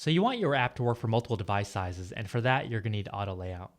So you want your app to work for multiple device sizes, and for that, you're going to need auto layout.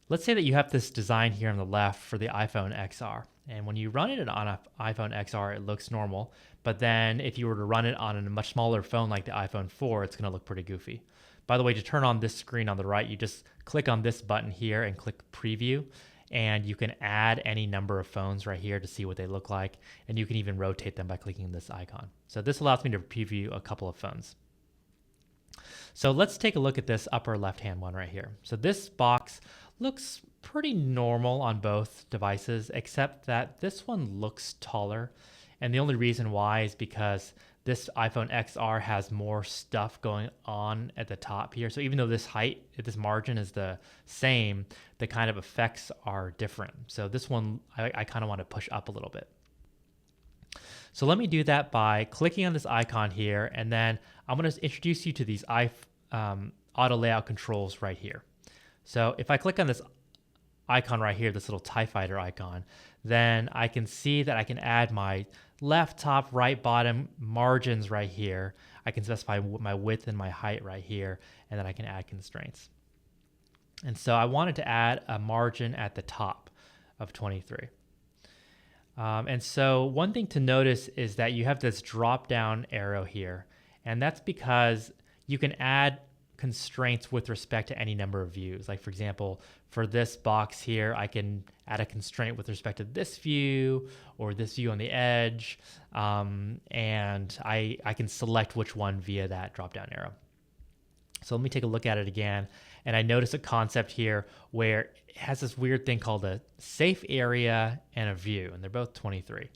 Let's say that you have this design here on the left for the iPhone XR. And when you run it on an iPhone XR, it looks normal. But then if you were to run it on a much smaller phone like the iPhone 4, it's going to look pretty goofy. By the way, to turn on this screen on the right, you just click on this button here and click preview. And you can add any number of phones right here to see what they look like. And you can even rotate them by clicking this icon. So this allows me to preview a couple of phones. So let's take a look at this upper left-hand one right here. So this box looks pretty normal on both devices, except that this one looks taller. And the only reason why is because this iPhone XR has more stuff going on at the top here. So even though this height, this margin is the same, the kind of effects are different. So this one, I kind of want to push up a little bit. So let me do that by clicking on this icon here, and then I'm going to introduce you to these auto layout controls right here. So if I click on this icon right here, this little TIE Fighter icon, then I can see that I can add my left, top, right, bottom margins right here. I can specify my width and my height right here, and then I can add constraints. And so I wanted to add a margin at the top of 23. And so one thing to notice is that you have this drop down arrow here, and that's because you can add constraints with respect to any number of views. Like for example, for this box here, I can add a constraint with respect to this view or this view on the edge, and I can select which one via that drop down arrow. So let me take a look at it again, and I notice a concept here where it has this weird thing called a safe area and a view, and they're both 23.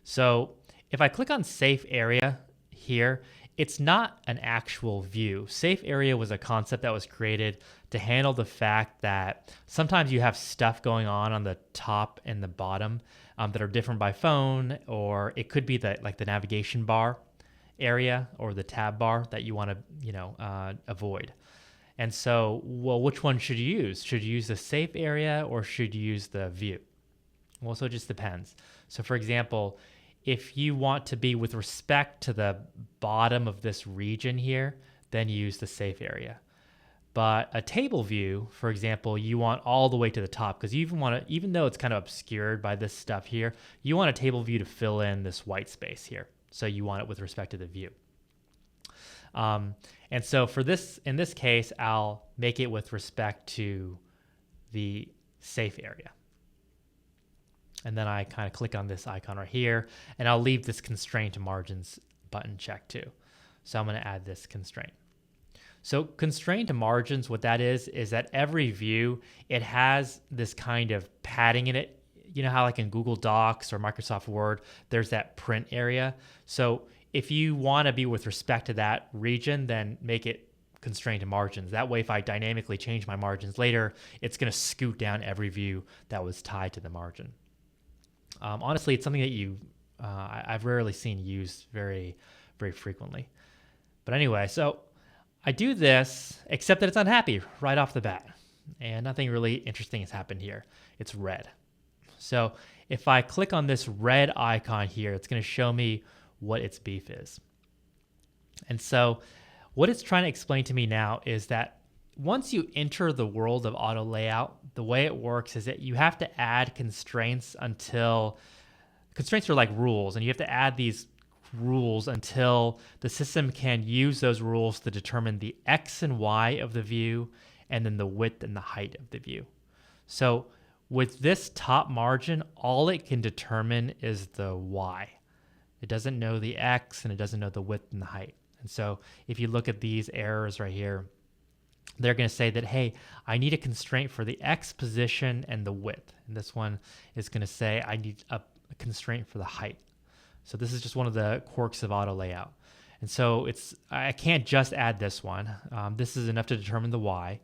So if I click on safe area here, it's not an actual view. Safe area was a concept that was created to handle the fact that sometimes you have stuff going on the top and the bottom that are different by phone, or it could be like the navigation bar area or the tab bar that you want to avoid. And so, well, which one should you use? Should you use the safe area or should you use the view? Well, so it just depends. So for example, if you want to be with respect to the bottom of this region here, then use the safe area. But a table view, for example, you want all the way to the top because you even though it's kind of obscured by this stuff here, you want a table view to fill in this white space here. So you want it with respect to the view. And so in this case, I'll make it with respect to the safe area. And then I kind of click on this icon right here, and I'll leave this constraint margins button checked too. So I'm going to add this constraint. So constraint to margins, what that is that every view, it has this kind of padding in it. You know how like in Google Docs or Microsoft Word, there's that print area. So if you want to be with respect to that region, then make it constrained to margins. That way, if I dynamically change my margins later, it's going to scoot down every view that was tied to the margin. Honestly, it's something that I've rarely seen used very, very frequently. But anyway, so I do this, except that it's unhappy right off the bat. And nothing really interesting has happened here. It's red. So if I click on this red icon here, it's going to show me what its beef is. And so what it's trying to explain to me now is that once you enter the world of auto layout, the way it works is that you have to add constraints until constraints are like rules, and you have to add these rules until the system can use those rules to determine the X and Y of the view and then the width and the height of the view. So with this top margin, all it can determine is the Y. It doesn't know the X and it doesn't know the width and the height. And so if you look at these errors right here, they're going to say that, hey, I need a constraint for the X position and the width. And this one is going to say I need a constraint for the height. So this is just one of the quirks of auto layout. And so I can't just add this one. This is enough to determine the Y.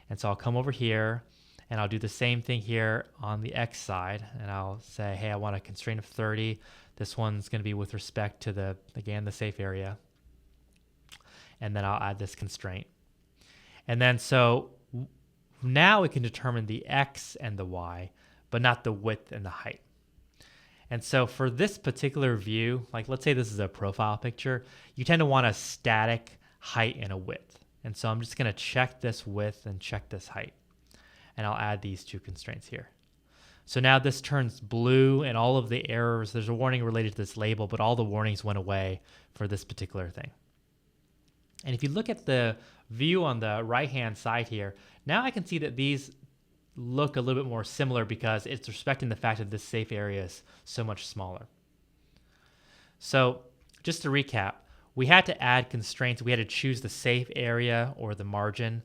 And so I'll come over here and I'll do the same thing here on the X side. And I'll say, hey, I want a constraint of 30. This one's going to be with respect to the safe area. And then I'll add this constraint. And then so now it can determine the X and the Y, but not the width and the height. And so for this particular view, like let's say this is a profile picture, you tend to want a static height and a width. And so I'm just going to check this width and check this height. And I'll add these two constraints here. So now this turns blue and all of the errors, there's a warning related to this label, but all the warnings went away for this particular thing. And if you look at the view on the right-hand side here, now I can see that these look a little bit more similar because it's respecting the fact that this safe area is so much smaller. So just to recap, we had to add constraints. We had to choose the safe area or the margin.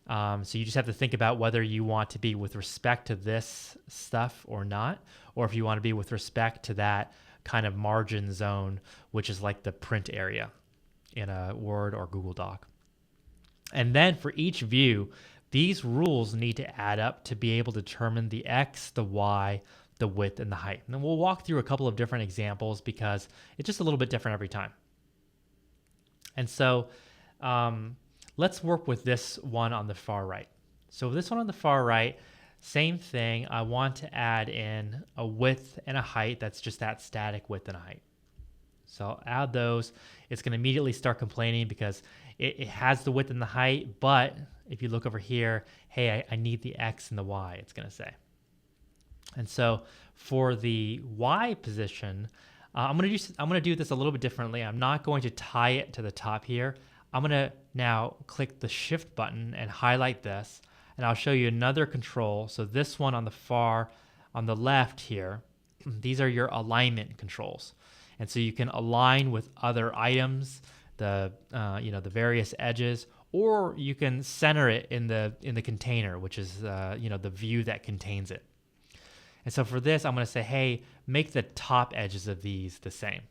So you just have to think about whether you want to be with respect to this stuff or not, or if you want to be with respect to that kind of margin zone, which is like the print area in a Word or Google Doc. And then for each view, these rules need to add up to be able to determine the X, the Y, the width, and the height. And then we'll walk through a couple of different examples because it's just a little bit different every time. And so let's work with this one on the far right. So this one on the far right, same thing. I want to add in a width and a height that's just that static width and a height. So I'll add those. It's going to immediately start complaining because it has the width and the height, but if you look over here, hey, I need the X and the Y, it's going to say. And so for the Y position, I'm going to do this a little bit differently. I'm not going to tie it to the top here. I'm going to now click the Shift button and highlight this, and I'll show you another control. So this one on the left here, these are your alignment controls. And so you can align with other items, the various edges, or you can center it in the container, which is the view that contains it. And so for this, I'm going to say, hey, make the top edges of these the same.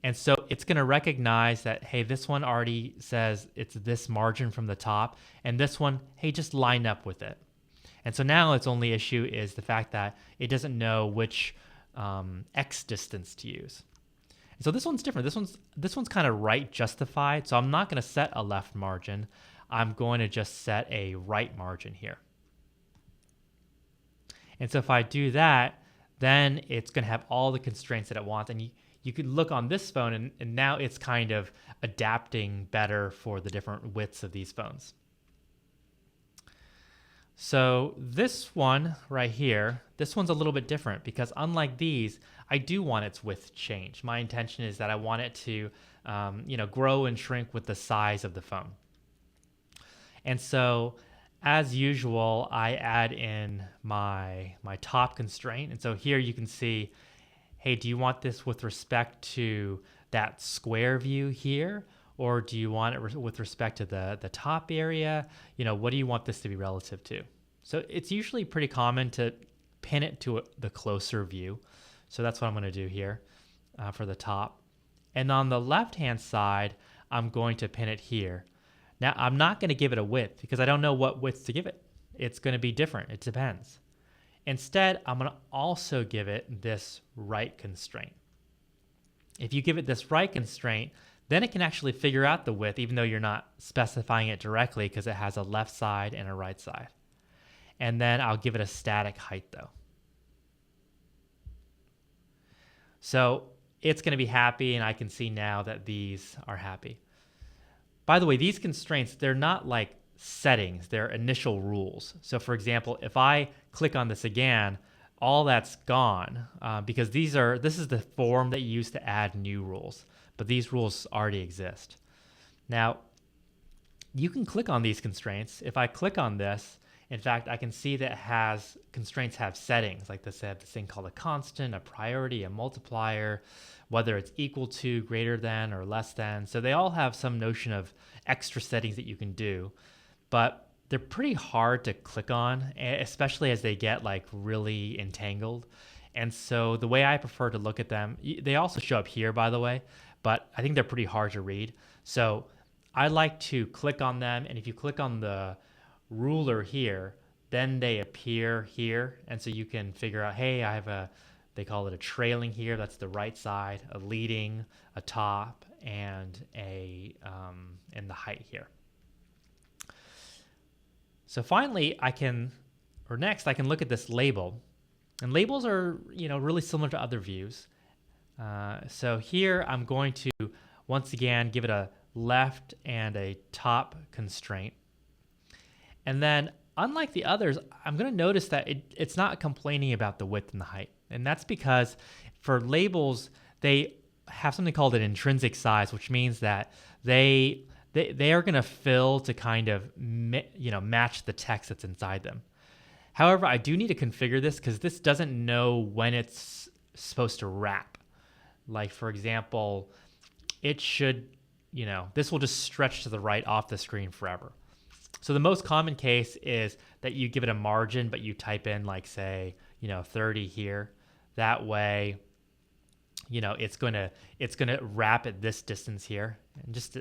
And so it's going to recognize that, hey, this one already says it's this margin from the top, and this one, hey, just line up with it. And so now its only issue is the fact that it doesn't know which X distance to use. And so this one's different. This one's kind of right justified. So I'm not going to set a left margin. I'm going to just set a right margin here. And so if I do that, then it's going to have all the constraints that it wants. And you could look on this phone, and now it's kind of adapting better for the different widths of these phones. So this one right here, this one's a little bit different because unlike these, I do want its width changed. My intention is that I want it to grow and shrink with the size of the phone. And so as usual, I add in my top constraint. And so here you can see, hey, do you want this with respect to that square view here? Or do you want it with respect to the top area? What do you want this to be relative to? So it's usually pretty common to pin it to the closer view. So that's what I'm going to do here for the top. And on the left-hand side, I'm going to pin it here. Now, I'm not going to give it a width because I don't know what width to give it. It's going to be different. It depends. Instead, I'm going to also give it this right constraint. If you give it this right constraint, then it can actually figure out the width even though you're not specifying it directly because it has a left side and a right side. And then I'll give it a static height though. So it's going to be happy, and I can see now that these are happy. By the way, these constraints, they're not like settings, they're initial rules. So for example, if I click on this again, all that's gone because this is the form that you use to add new rules, but these rules already exist. Now, you can click on these constraints. If I click on this, in fact, I can see that constraints have settings, like this have this thing called a constant, a priority, a multiplier, whether it's equal to, greater than, or less than. So they all have some notion of extra settings that you can do, but they're pretty hard to click on, especially as they get like really entangled. And so the way I prefer to look at them, they also show up here, by the way, but I think they're pretty hard to read. So I like to click on them, and if you click on the ruler here, then they appear here. And so you can figure out, hey, I have they call it a trailing here, that's the right side, a leading, a top, and the height here. So finally, next I can look at this label, and labels are really similar to other views. So here I'm going to once again give it a left and a top constraint. And then unlike the others, I'm going to notice that it's not complaining about the width and the height. And that's because for labels, they have something called an intrinsic size, which means that they are going to fill to kind of match the text that's inside them. However, I do need to configure this because this doesn't know when it's supposed to wrap. Like, for example, it should, this will just stretch to the right off the screen forever. So the most common case is that you give it a margin, but you type in like, say, 30 here. That way, it's gonna wrap at this distance here. And just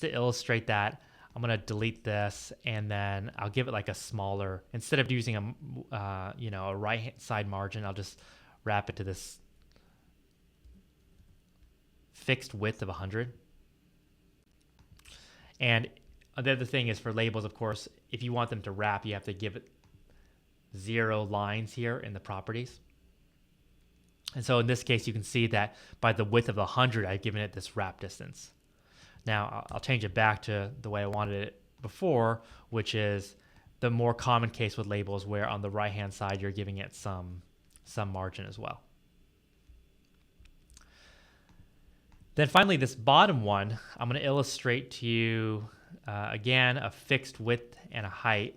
to illustrate that, I'm gonna delete this, and then I'll give it like a smaller. Instead of using a right hand side margin, I'll just wrap it to this fixed width of 100. And the other thing is for labels, of course, if you want them to wrap, you have to give it 0 lines here in the properties. And so in this case, you can see that by the width of 100, I've given it this wrap distance. Now I'll change it back to the way I wanted it before, which is the more common case with labels where on the right-hand side, you're giving it some margin as well. Then finally, this bottom one, I'm going to illustrate to you, again, a fixed width and a height.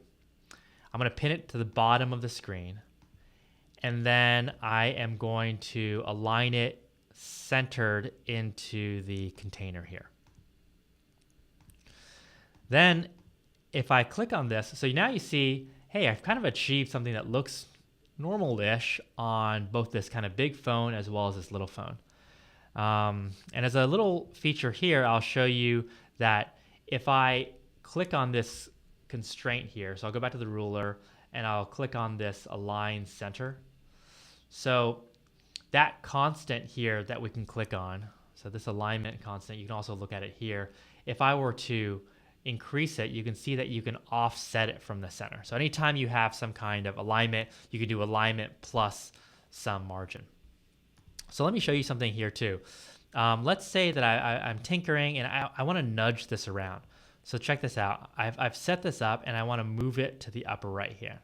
I'm going to pin it to the bottom of the screen. And then I am going to align it centered into the container here. Then if I click on this, so now you see, hey, I've kind of achieved something that looks normal-ish on both this kind of big phone as well as this little phone. And as a little feature here, I'll show you that if I click on this constraint here, so I'll go back to the ruler and I'll click on this align center. So that constant here that we can click on, so this alignment constant, you can also look at it here. If I were to increase it, you can see that you can offset it from the center. So anytime you have some kind of alignment, you can do alignment plus some margin. So let me show you something here too. Let's say that I'm tinkering and I want to nudge this around. So check this out. I've set this up and I want to move it to the upper right here.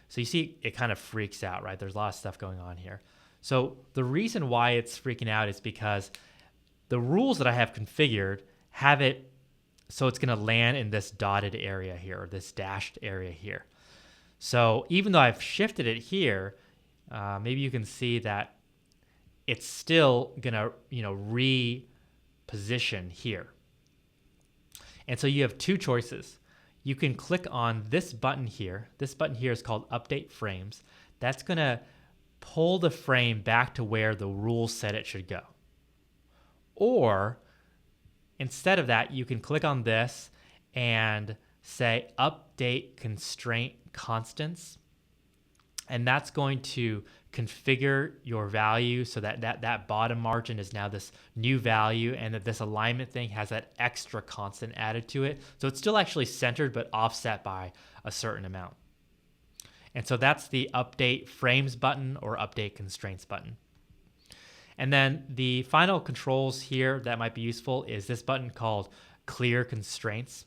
So you see it kind of freaks out, right? There's a lot of stuff going on here. So the reason why it's freaking out is because the rules that I have configured have it so it's going to land in this dotted area here, or this dashed area here. So even though I've shifted it here, maybe you can see that it's still going to, reposition here. And so you have two choices. You can click on this button here. This button here is called Update Frames. That's going to pull the frame back to where the rules said it should go. Or instead of that, you can click on this and say Update Constraint Constants. And that's going to configure your value so that bottom margin is now this new value, and that this alignment thing has that extra constant added to it. So it's still actually centered but offset by a certain amount. And so that's the Update Frames button or Update Constraints button. And then the final controls here that might be useful is this button called Clear Constraints.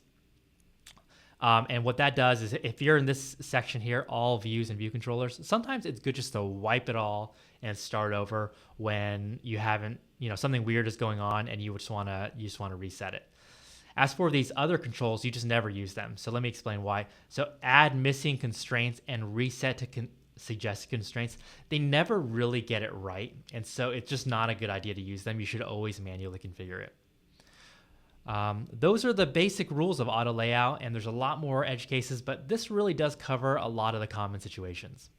And what that does is if you're in this section here, all views and view controllers, sometimes it's good just to wipe it all and start over when you haven't, something weird is going on and you just want to reset it. As for these other controls, you just never use them. So let me explain why. So add missing constraints and reset to suggested constraints, they never really get it right. And so it's just not a good idea to use them. You should always manually configure it. Those are the basic rules of auto layout, and there's a lot more edge cases, but this really does cover a lot of the common situations.